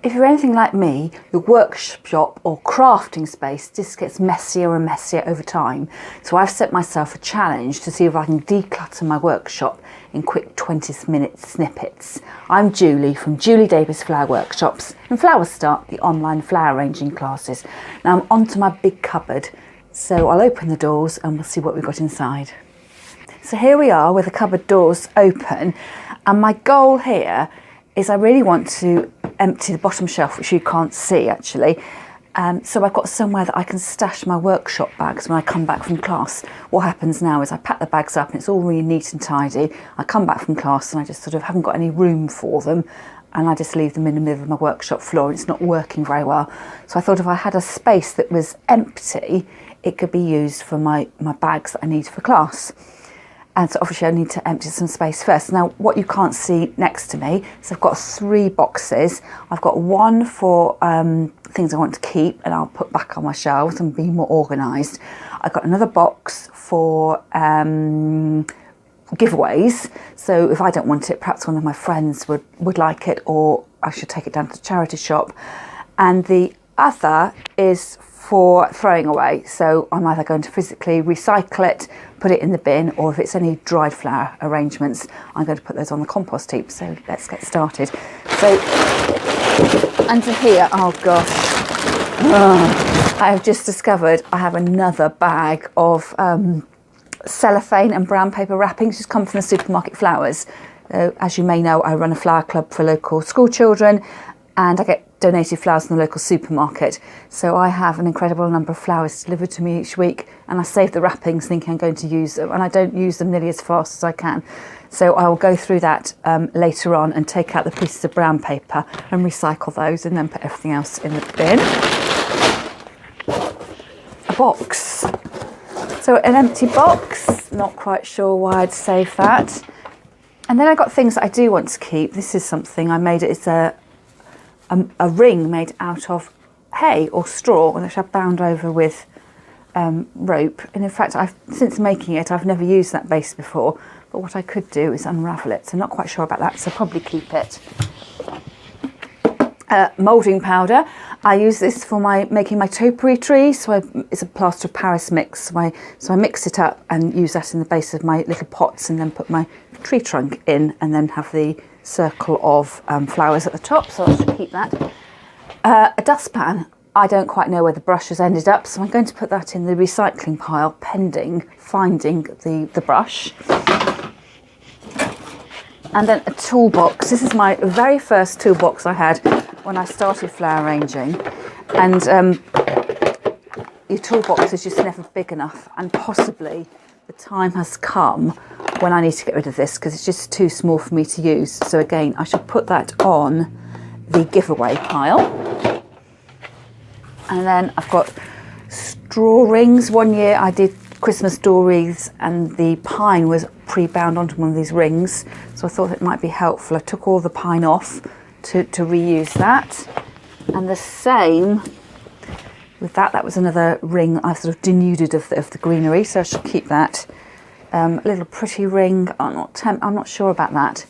If you're anything like me, your workshop or crafting space just gets messier and messier over time. So I've set myself a challenge to see if I can declutter my workshop in quick 20-minute snippets. I'm Julie from Julie Davis Flower Workshops and Flower Start, the online flower arranging classes. Now I'm onto my big cupboard, so I'll open the doors and we'll see what we've got inside. So here we are with the cupboard doors open, and my goal here is I really want to empty the bottom shelf, which you can't see actually. So I've got somewhere that I can stash my workshop bags when I come back from class. What happens now is I pack the bags up and it's all really neat and tidy. I come back from class and I just sort of haven't got any room for them, and I just leave them in the middle of my workshop floor, and it's not working very well. So I thought if I had a space that was empty, it could be used for my bags that I need for class. And so obviously I need to empty some space first. Now what you can't see next to me, so I've got 3 boxes. I've got one for things I want to keep and I'll put back on my shelves and be more organised. I've got another box for giveaways. So if I don't want it, perhaps one of my friends would like it, or I should take it down to the charity shop. And the other is for throwing away, so I'm either going to physically recycle it, put it in the bin, or if it's any dried flower arrangements, I'm going to put those on the compost heap. So let's get started. So under here, oh gosh, I have just discovered I have another bag of cellophane and brown paper wrappings just come from the supermarket flowers. As you may know, I run a flower club for local school children, and I get donated flowers from the local supermarket. So I have an incredible number of flowers delivered to me each week, and I save the wrappings thinking I'm going to use them, and I don't use them nearly as fast as I can. So I will go through that later on and take out the pieces of brown paper and recycle those, and then put everything else in the bin. A box. So an empty box, not quite sure why I'd save that. And then I got things that I do want to keep. This is something I made. It's a ring made out of hay or straw, which I've bound over with rope. And in fact, since making it, I've never used that base before. But what I could do is unravel it. So not quite sure about that, so probably keep it. Moulding powder. I use this for making my topiary tree. So it's a plaster of Paris mix. So I mix it up and use that in the base of my little pots, and then put my tree trunk in, and then have the circle of flowers at the top, so I should keep that. A dustpan. I don't quite know where the brush has ended up, so I'm going to put that in the recycling pile pending finding the brush. And then a toolbox. This is my very first toolbox I had when I started flower arranging, and your toolbox is just never big enough, and possibly the time has come when I need to get rid of this because it's just too small for me to use. So again, I should put that on the giveaway pile. And then I've got straw rings. One year I did Christmas door wreaths, and the pine was pre-bound onto one of these rings, so I thought it might be helpful. I took all the pine off to reuse that. And the same with that was another ring I sort of denuded of the greenery, so I should keep that. A little pretty ring. I'm not sure about that.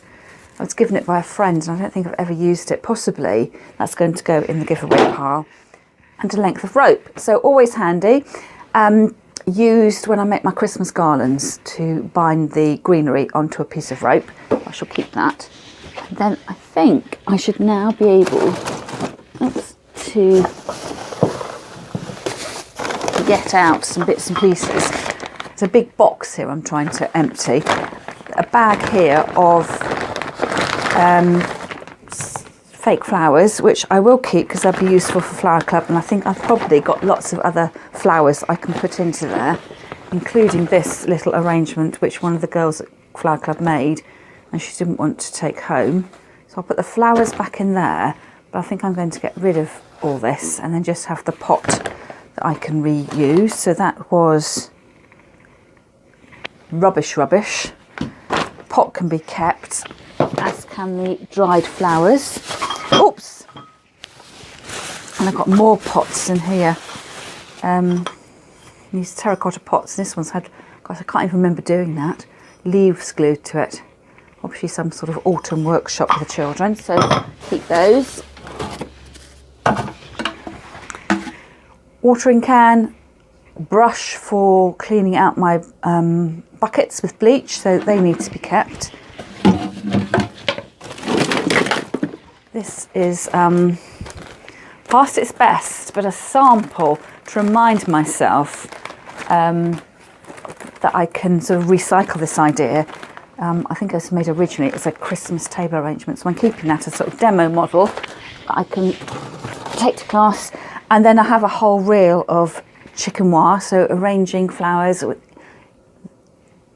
I was given it by a friend and I don't think I've ever used it. Possibly that's going to go in the giveaway pile. And a length of rope. So always handy. Used when I make my Christmas garlands to bind the greenery onto a piece of rope. I shall keep that. And then I think I should now be able to get out some bits and pieces. It's a big box here I'm trying to empty. A bag here of fake flowers, which I will keep because they'll be useful for Flower Club, and I think I've probably got lots of other flowers I can put into there, including this little arrangement which one of the girls at Flower Club made and she didn't want to take home. So I'll put the flowers back in there, but I think I'm going to get rid of all this and then just have the pot that I can reuse. So that was rubbish. Pot can be kept, as can the dried flowers. Oops! And I've got more pots in here. These terracotta pots. This one's had, gosh, I can't even remember doing that. Leaves glued to it. Obviously some sort of autumn workshop for the children, so keep those. watering can, brush for cleaning out my buckets with bleach, so they need to be kept. This is past its best, but a sample to remind myself that I can sort of recycle this idea. I think it was made originally as a Christmas table arrangement, so I'm keeping that as a sort of demo model that I can take to class. And then I have a whole reel of chicken wire, so arranging flowers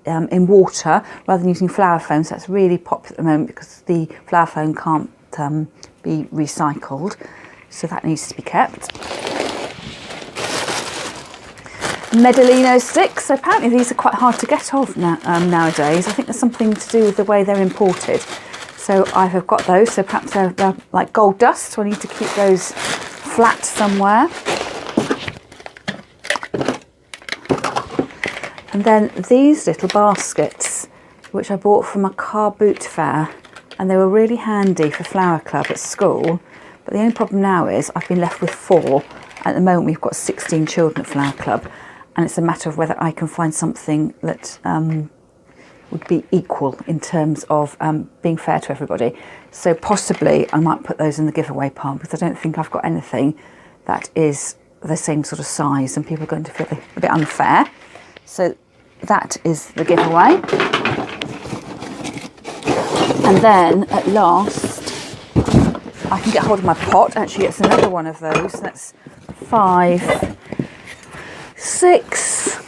in water rather than using flower foam. So that's really popular at the moment because the flower foam can't be recycled, so that needs to be kept. Medolino sticks, so apparently these are quite hard to get hold of nowadays. I think there's something to do with the way they're imported. So I have got those, so perhaps they're like gold dust, so I need to keep those flat somewhere. And then these little baskets, which I bought from a car boot fair, and they were really handy for flower club at school. But the only problem now is I've been left with 4. At the moment we've got 16 children at flower club, and it's a matter of whether I can find something that would be equal in terms of being fair to everybody. So possibly I might put those in the giveaway pile, because I don't think I've got anything that is the same sort of size and people are going to feel a bit unfair. So that is the giveaway. And then at last I can get hold of my pot. Actually, it's another one of those. That's 5, 6.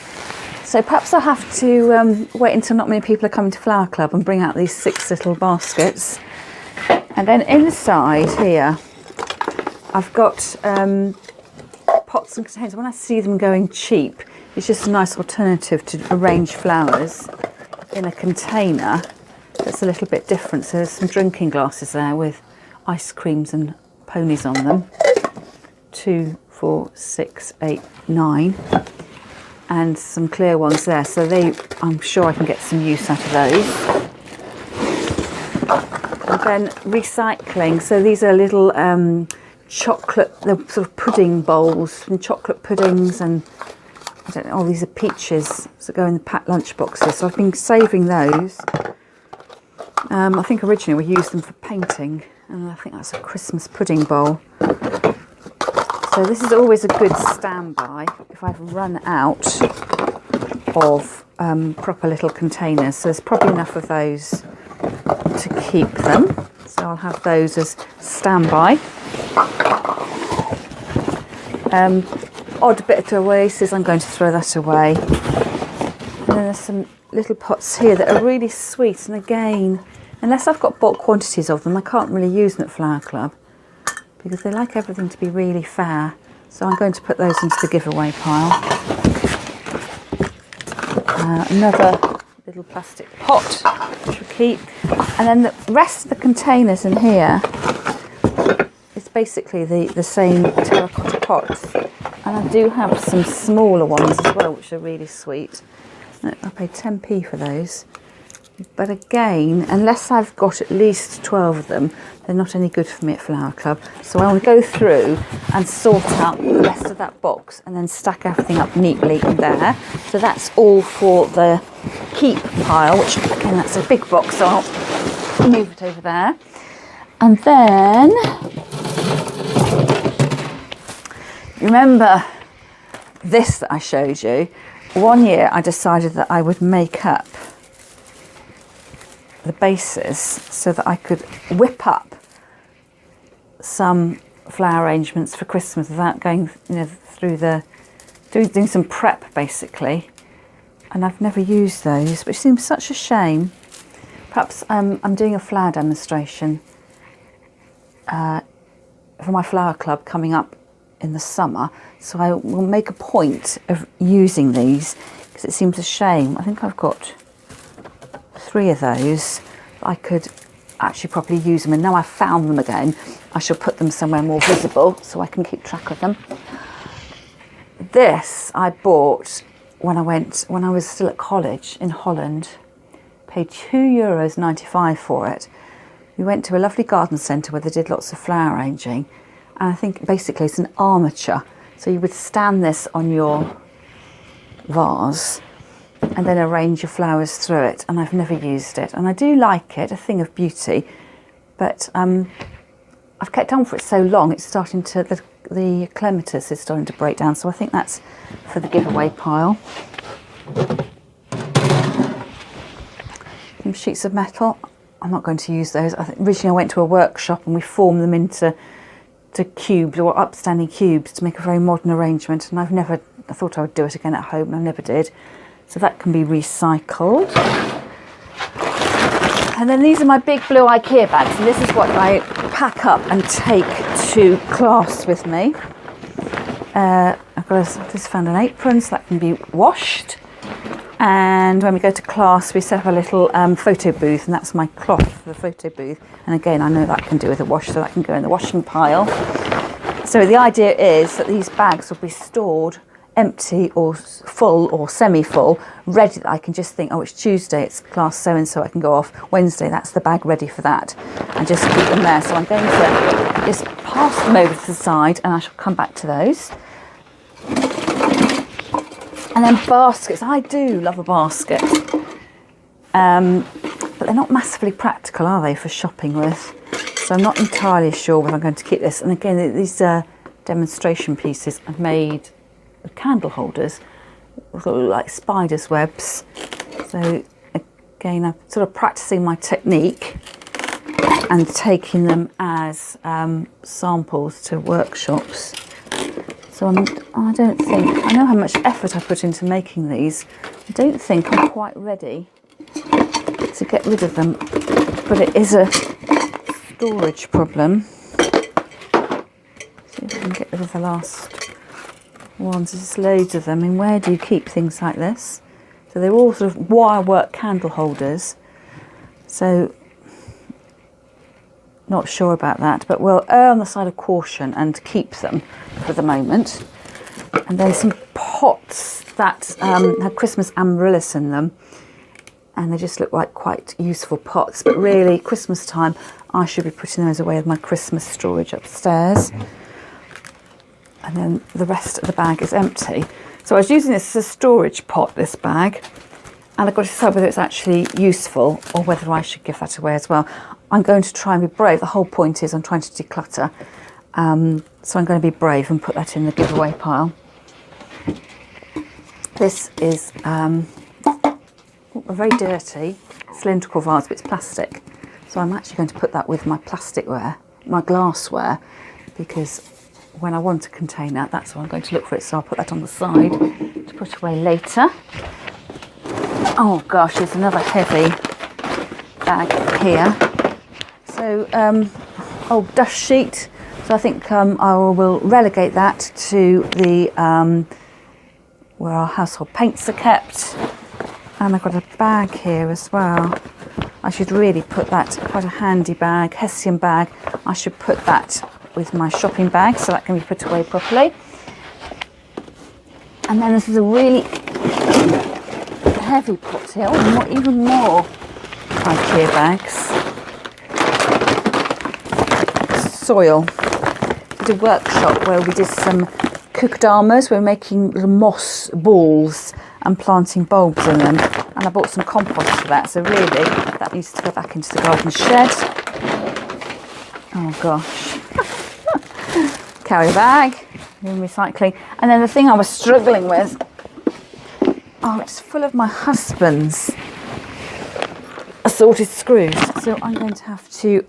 So perhaps I'll have to wait until not many people are coming to Flower Club and bring out these 6 little baskets. And then inside here, I've got pots and containers. When I see them going cheap, it's just a nice alternative to arrange flowers in a container that's a little bit different. So there's some drinking glasses there with ice creams and ponies on them. 2, 4, 6, 8, 9. And some clear ones there. So I'm sure I can get some use out of those. And then recycling. So these are little chocolate, the sort of pudding bowls from chocolate puddings, and I don't know, these are peaches that go in the packed lunch boxes. So I've been saving those. I think originally we used them for painting, and I think that's a Christmas pudding bowl. So this is always a good standby if I've run out of proper little containers. So there's probably enough of those to keep them. So I'll have those as standby. Odd bit of oasis, I'm going to throw that away. And then there's some little pots here that are really sweet, and again, unless I've got bulk quantities of them, I can't really use them at Flower Club because they like everything to be really fair. So I'm going to put those into the giveaway pile. Another little plastic pot which we'll keep, and then the rest of the containers in here is basically the same terracotta pots. And I do have some smaller ones as well, which are really sweet. I paid 10p for those. But again, unless I've got at least 12 of them, they're not any good for me at Flower Club. So I want to go through and sort out the rest of that box and then stack everything up neatly in there. So that's all for the keep pile, which again, that's a big box, so I'll move it over there. And then, remember this that I showed you? One year I decided that I would make up the bases so that I could whip up some flower arrangements for Christmas without going, through doing some prep basically. And I've never used those, which seems such a shame. Perhaps I'm doing a flower demonstration for my Flower Club coming up in the summer, so I will make a point of using these because it seems a shame. I think I've got 3 of those. I could actually properly use them, and now I've found them again, I shall put them somewhere more visible so I can keep track of them. This I bought when I was still at college in Holland. Paid €2.95 for it. We went to a lovely garden centre where they did lots of flower arranging, and I think basically it's an armature So you would stand this on your vase and then arrange your flowers through it, and I've never used it, and I do like it, a thing of beauty, but I've kept on for it so long, it's starting to, the clematis is starting to break down, so I think that's for the giveaway pile. Some sheets of metal, I'm not going to use those. I think originally I went to a workshop and we formed them into cubes or upstanding cubes to make a very modern arrangement, and I thought I would do it again at home and I never did. So that can be recycled. And then these are my big blue IKEA bags, and this is what I pack up and take to class with me. Just found an apron, so that can be washed. And when we go to class, we set up a little photo booth, and that's my cloth for the photo booth. And again, I know that can do with a wash, so that can go in the washing pile. So the idea is that these bags will be stored empty or full or semi-full, ready that I can just think, oh, it's Tuesday, it's class so-and-so, I can go off. Wednesday, that's the bag ready for that, and just keep them there. So I'm going to just pass them over to the side, and I shall come back to those. And then baskets, I do love a basket, but they're not massively practical, are they, for shopping with? So I'm not entirely sure whether I'm going to keep this. And again, these demonstration pieces I've made with candle holders, like spider's webs. So again, I'm sort of practicing my technique and taking them as samples to workshops. So I don't think, I know how much effort I put into making these. I don't think I'm quite ready to get rid of them, but it is a storage problem. See if I can get rid of the last ones. There's just loads of them. I mean, where do you keep things like this? So they're all sort of wire work candle holders. So not sure about that, but we'll err on the side of caution and keep them for the moment. And then some pots that have Christmas amaryllis in them, and they just look like quite useful pots, but really Christmas time I should be putting those away with my Christmas storage upstairs. And then the rest of the bag is empty. So I was using this as a storage pot, this bag, and I've got to decide whether it's actually useful or whether I should give that away as well. I'm going to try and be brave. The whole point is I'm trying to declutter. So I'm going to be brave and put that in the giveaway pile. This is a very dirty cylindrical vase, but it's plastic. So I'm actually going to put that with my plasticware, my glassware, because when I want a container, that's what I'm going to look for it. So I'll put that on the side to put away later. Oh gosh, there's another heavy bag here. So, dust sheet. So I think I will relegate that to the where our household paints are kept. And I've got a bag here as well. I should really put that, quite a handy bag, Hessian bag. I should put that with my shopping bag so that can be put away properly. And then this is a really heavy pot here, even more IKEA bags. Soil. We did a workshop where we did some kokedamas. We were making little moss balls and planting bulbs in them, and I bought some compost for that, so really that needs to go back into the garden shed. Oh gosh. Carry a bag, in recycling. And then the thing I was struggling with, it's full of my husband's assorted screws, so I'm going to have to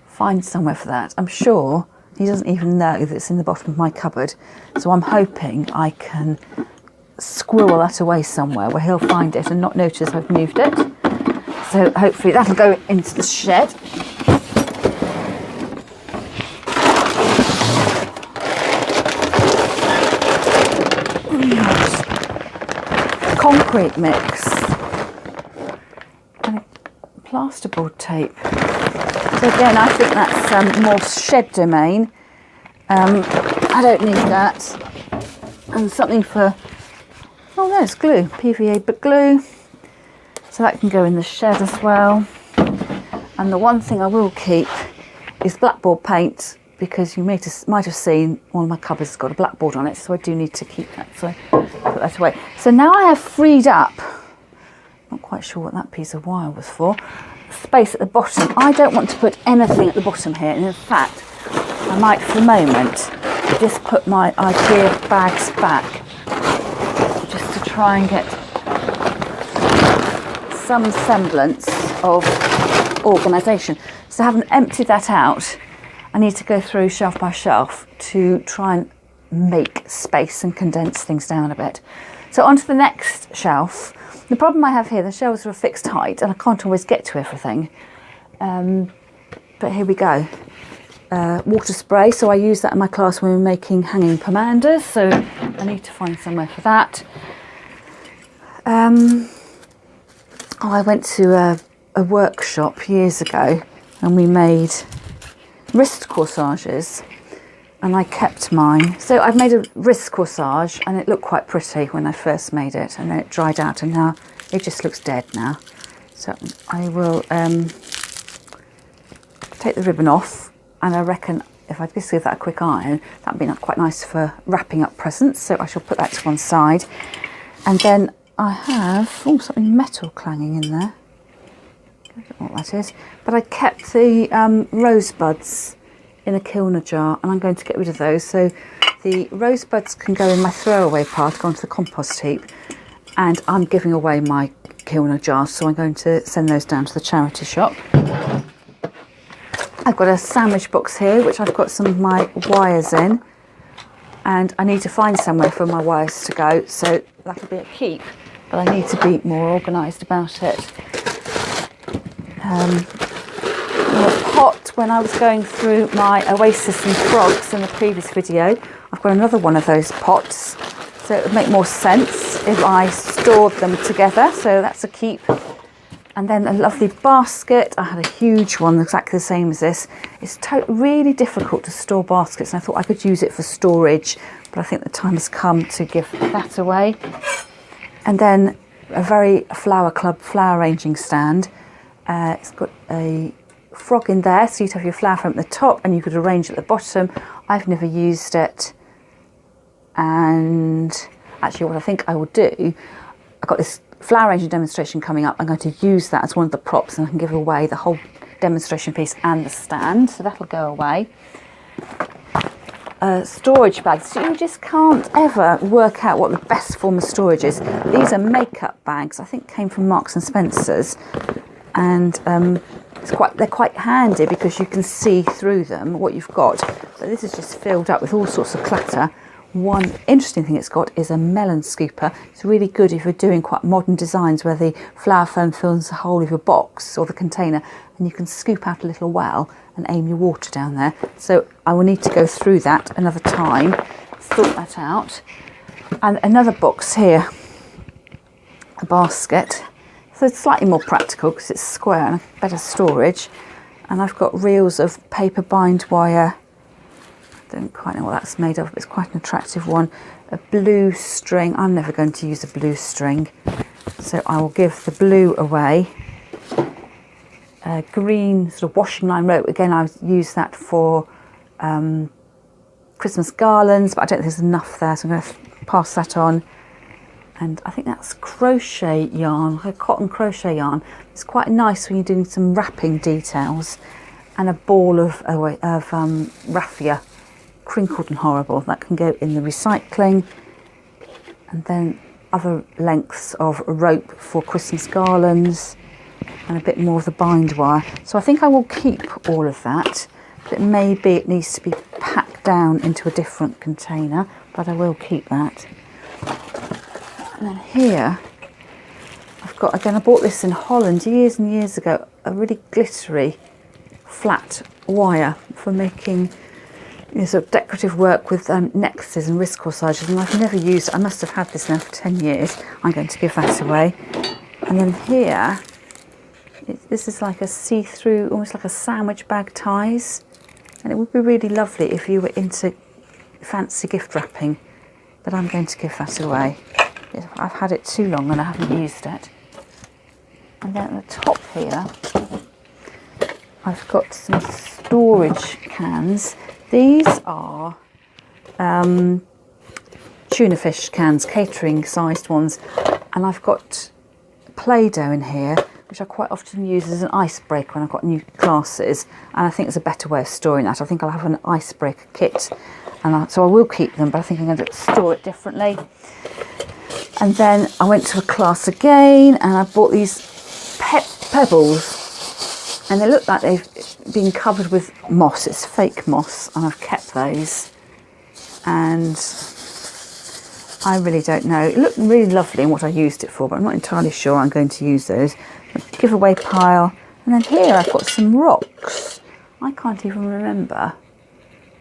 find somewhere for that. I'm sure he doesn't even know that it's in the bottom of my cupboard, so I'm hoping I can squirrel that away somewhere where he'll find it and not notice I've moved it. So hopefully that'll go into the shed. Concrete mix and plasterboard tape. So again, I think that's more shed domain. I don't need that. And something for, there's glue, PVA but glue. So that can go in the shed as well. And the one thing I will keep is blackboard paint because you might have seen one of my cupboards has got a blackboard on it, so I do need to keep that, so I put that away. So now I have freed up, not quite sure what that piece of wire was for, space at the bottom. I don't want to put anything at the bottom here, and in fact I might for the moment just put my IKEA bags back just to try and get some semblance of organisation. So having emptied that out, I need to go through shelf by shelf to try and make space and condense things down a bit. So onto the next shelf. The problem I have here, the shelves are a fixed height and I can't always get to everything. But here we go. Water spray, so I use that in my class when we're making hanging pomanders, so I need to find somewhere for that. I went to a workshop years ago and we made wrist corsages, and I kept mine. So I've made a wrist corsage and it looked quite pretty when I first made it, and then it dried out and now it just looks dead now. So I will take the ribbon off, and I reckon if I just give that a quick iron, that would be quite nice for wrapping up presents, so I shall put that to one side. And then I have something metal clanging in there. I don't know what that is, but I kept the rosebuds in a kilner jar, and I'm going to get rid of those. So the rosebuds can go in my throwaway pile to go onto the compost heap, and I'm giving away my kilner jars, so I'm going to send those down to the charity shop. I've got a sandwich box here which I've got some of my wires in, and I need to find somewhere for my wires to go, so that'll be a keep, but I need to be more organised about it. The pot, when I was going through my oasis and frogs in the previous video, I've got another one of those pots, so it would make more sense if I stored them together, so that's a keep. And then a lovely basket. I had a huge one exactly the same as this. It's really difficult to store baskets, and I thought I could use it for storage, but I think the time has come to give that away. And then a very flower club flower arranging stand. It's got a frog in there, so you'd have your flower frame at the top and you could arrange at the bottom. I've never used it, and actually what I think I will do, I've got this flower arranging demonstration coming up. I'm going to use that as one of the props, and I can give away the whole demonstration piece and the stand, so that'll go away. Storage bags, so you just can't ever work out what the best form of storage is. These are makeup bags, I think came from Marks and Spencer's, and they're quite handy because you can see through them what you've got. So this is just filled up with all sorts of clutter. One interesting thing it's got is a melon scooper. It's really good if you're doing quite modern designs where the flower foam fills the whole of your box or the container, and you can scoop out a little well and aim your water down there. So I will need to go through that another time, sort that out. And another box here, a basket. So it's slightly more practical because it's square and better storage. And I've got reels of paper bind wire. Don't quite know what that's made of, but it's quite an attractive one. A blue string. I'm never going to use a blue string, so I will give the blue away. A green sort of washing line rope. Again, I use that for Christmas garlands, but I don't think there's enough there, so I'm going to pass that on. And I think that's crochet yarn, like a cotton crochet yarn. It's quite nice when you're doing some wrapping details. And a ball of raffia, crinkled and horrible, that can go in the recycling. And then other lengths of rope for Christmas garlands, and a bit more of the bind wire. So I think I will keep all of that, but maybe it needs to be packed down into a different container, but I will keep that. And then here I've got, again, I bought this in Holland years and years ago, a really glittery flat wire for making sort of decorative work with necklaces and wrist corsages, and I've never used it. I must have had this now for 10 years. I'm going to give that away. And then here, this is like a see-through, almost like a sandwich bag ties, and it would be really lovely if you were into fancy gift wrapping, but I'm going to give that away. I've had it too long and I haven't used it. And then at the top here, I've got some storage cans. These are tuna fish cans, catering sized ones, and I've got Play-Doh in here, which I quite often use as an icebreaker when I've got new classes, and I think there's a better way of storing that. I think I'll have an icebreaker kit, and so I will keep them, but I think I'm going to store it differently. And then I went to a class again, and I bought these pebbles, and they look like they've been covered with moss. It's fake moss, and I've kept those, and I really don't know. It looked really lovely in what I used it for, but I'm not entirely sure I'm going to use those. Giveaway pile. And then here I've got some rocks. I can't even remember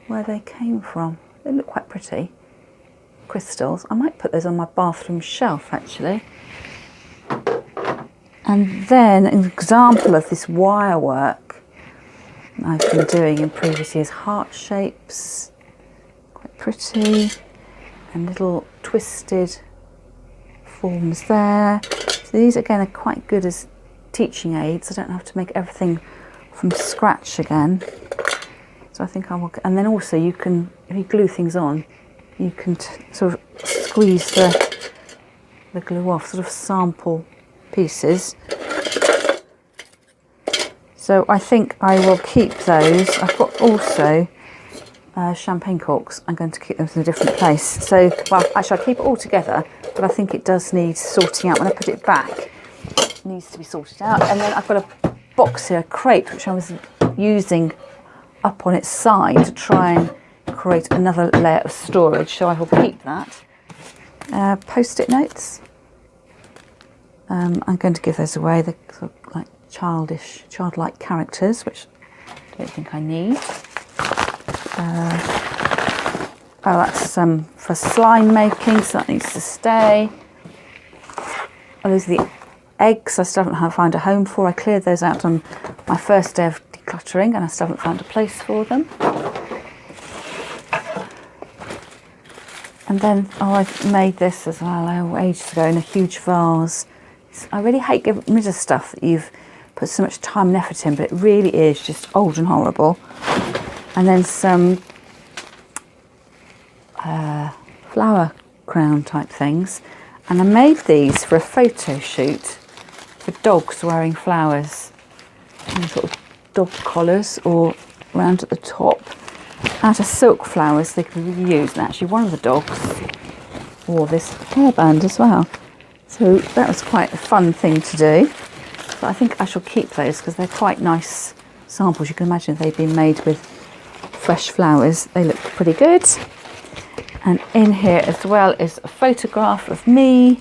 where they came from. They look quite pretty. Crystals. I might put those on my bathroom shelf, actually. And then an example of this wire work I've been doing in previous years. Heart shapes. Quite pretty. And little twisted forms there. So these again are quite good as teaching aids. I don't have to make everything from scratch again. So I think I will. And then also you can, if you glue things on, you can sort of squeeze the glue off, sort of sample pieces. So I think I will keep those. I've got also champagne corks. I'm going to keep them in a different place. So, well, actually I'll keep it all together, but I think it does need sorting out. When I put it back, it needs to be sorted out. And then I've got a box here, a crate, which I was using up on its side to try and create another layer of storage. So I will keep that. Post-it notes. I'm going to give those away. They're sort of like childlike characters, which I don't think I need. Oh, that's for slime making, so that needs to stay. Oh, those are the eggs I still haven't found a home for. I cleared those out on my first day of decluttering, and I still haven't found a place for them. And then, I've made this as well ages ago in a huge vase. I really hate getting rid of stuff that you've put so much time and effort in, but it really is just old and horrible. And then some flower crown type things. And I made these for a photo shoot for dogs wearing flowers. And sort of dog collars or round at the top. Out of silk flowers they could reuse. And actually one of the dogs wore this hairband as well. So that was quite a fun thing to do. But I think I shall keep those because they're quite nice samples. You can imagine if they've been made with fresh flowers, they look pretty good. And in here as well is a photograph of me.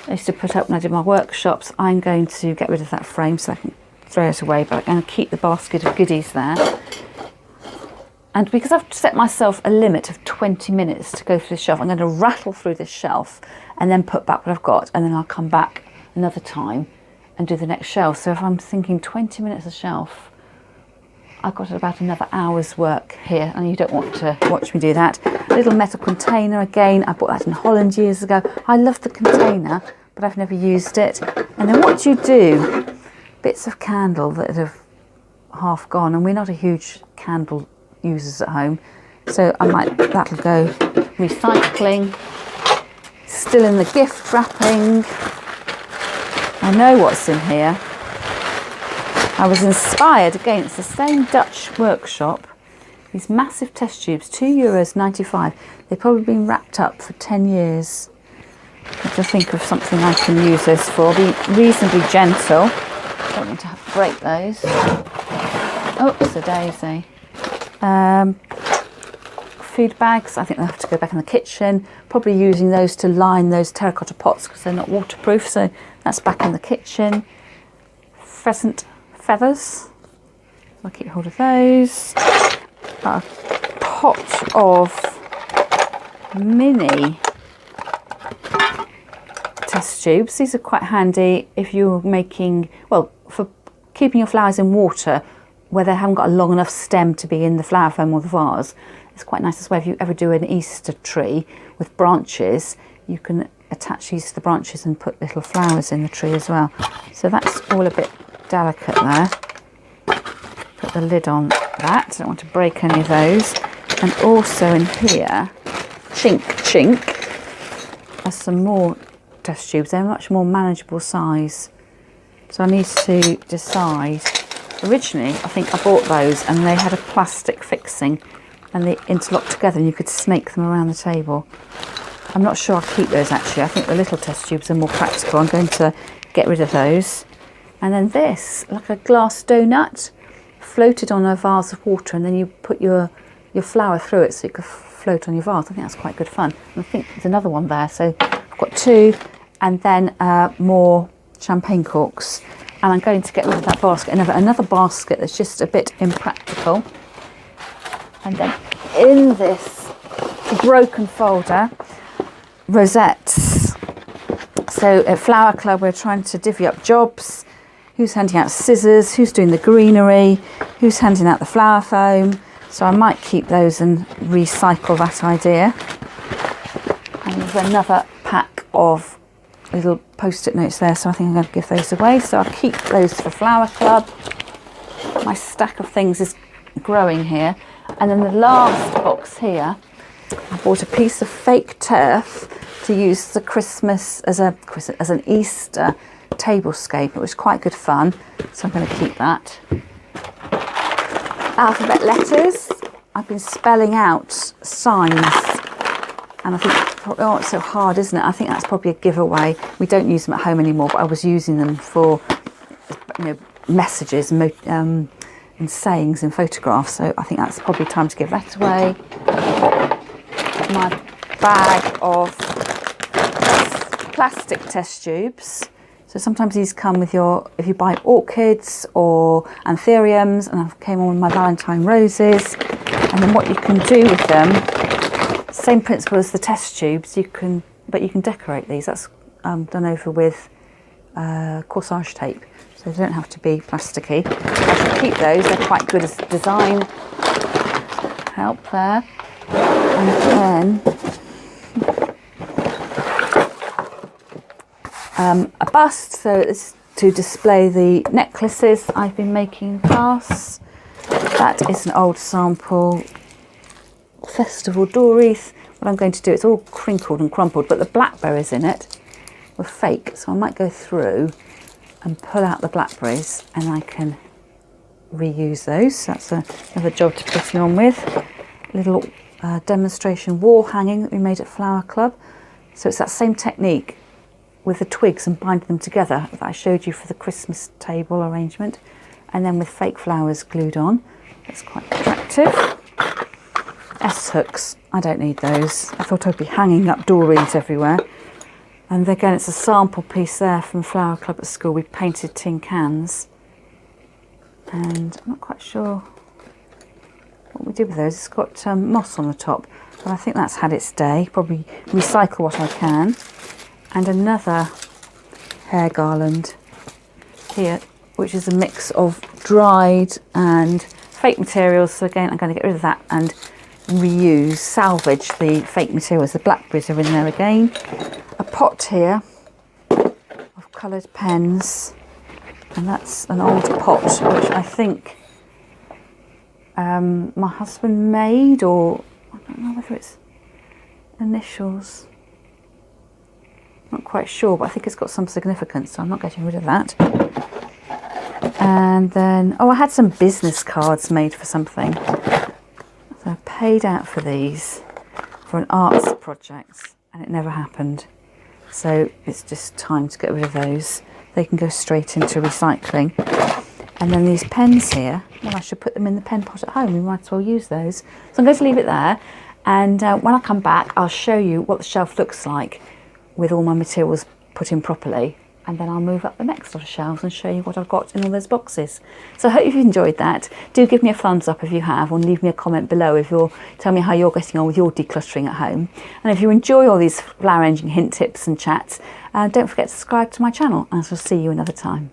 I used to put up when I did my workshops. I'm going to get rid of that frame so I can throw it away, but I'm going to keep the basket of goodies there. And because I've set myself a limit of 20 minutes to go through the shelf, I'm going to rattle through this shelf and then put back what I've got, and then I'll come back another time and do the next shelf. So if I'm thinking 20 minutes a shelf, I've got about another hour's work here, and you don't want to watch me do that. A little metal container again. I bought that in Holland years ago. I love the container, but I've never used it. And then what do you do? Bits of candle that have half gone, and we're not a huge candle users at home, so that'll go recycling. Still in the gift wrapping. I know what's in here. I was inspired, again, it's the same Dutch workshop. These massive test tubes, €2.95. They've probably been wrapped up for 10 years. I have to think of something I can use this for. Be reasonably gentle. Don't want to break those. Oh, it's a daisy. Food bags, I think they'll have to go back in the kitchen. Probably using those to line those terracotta pots because they're not waterproof, so that's back in the kitchen. Pheasant feathers, I'll keep hold of those. A pot of mini test tubes. These are quite handy if you're making, well, for keeping your flowers in water where they haven't got a long enough stem to be in the flower foam or the vase. It's quite nice as well. If you ever do an Easter tree with branches, you can attach these to the branches and put little flowers in the tree as well. So that's all a bit delicate there. Put the lid on that. I don't want to break any of those. And also in here, chink, are some more test tubes. They're much more manageable size. So I need to decide. Originally, I think I bought those and they had a plastic fixing and they interlock together and you could snake them around the table. I'm not sure I'll keep those actually. I think the little test tubes are more practical. I'm going to get rid of those. And then this, like a glass donut, floated on a vase of water, and then you put your flour through it so it could float on your vase. I think that's quite good fun. And I think there's another one there. So I've got two, and then more champagne corks. And I'm going to get rid of that basket. Another basket that's just a bit impractical. And then in this broken folder, rosettes. So at Flower Club, we're trying to divvy up jobs. Who's handing out scissors? Who's doing the greenery? Who's handing out the flower foam? So I might keep those and recycle that idea. And there's another pack of little post-it notes there, so I think I'm going to give those away. So I'll keep those for Flower Club. My stack of things is growing here. And then the last box here, I bought a piece of fake turf to use the Christmas as an Easter tablescape. It was quite good fun, so I'm going to keep that. Alphabet letters. I've been spelling out signs, and I think, oh, it's so hard, isn't it? I think that's probably a giveaway. We don't use them at home anymore, but I was using them for, messages and sayings in photographs, so I think that's probably time to give that away. My bag of plastic test tubes. So sometimes these come with if you buy orchids or anthuriums, and I came on with my Valentine roses. And then what you can do with them, same principle as the test tubes, but you can decorate these. That's done over with corsage tape, so they don't have to be plasticky. I should keep those, they're quite good as design help there. And then a bust, so it's to display the necklaces I've been making in class. That is an old sample festival door wreath. What I'm going to do, it's all crinkled and crumpled, but the blackberries in it were fake, so I might go through and pull out the blackberries and I can reuse those. So that's another job to put on with. A little demonstration wall hanging that we made at Flower Club. So it's that same technique with the twigs and binding them together that I showed you for the Christmas table arrangement, and then with fake flowers glued on. That's quite attractive. S-hooks, I don't need those. I thought I'd be hanging up door wreaths everywhere. And again, it's a sample piece there from Flower Club at school. We painted tin cans. And I'm not quite sure what we did with those. It's got moss on the top, but I think that's had its day. Probably recycle what I can. And another hair garland here, which is a mix of dried and fake materials. So again, I'm going to get rid of that and reuse, salvage the fake materials. The blackberries are in there again. A pot here of coloured pens, and that's an old pot which I think my husband made, or I don't know whether it's initials. Not quite sure, but I think it's got some significance, so I'm not getting rid of that. And then, I had some business cards made for something. So I paid out for these for an arts project, and it never happened. So it's just time to get rid of those. They can go straight into recycling. And then these pens here, well, I should put them in the pen pot at home. We might as well use those. So I'm going to leave it there. And when I come back, I'll show you what the shelf looks like with all my materials put in properly, and then I'll move up the next lot of shelves and show you what I've got in all those boxes. So I hope you've enjoyed that. Do give me a thumbs up if you have, or leave me a comment below if you're tell me how you're getting on with your decluttering at home. And if you enjoy all these flower arranging hint tips and chats, don't forget to subscribe to my channel, and I shall see you another time.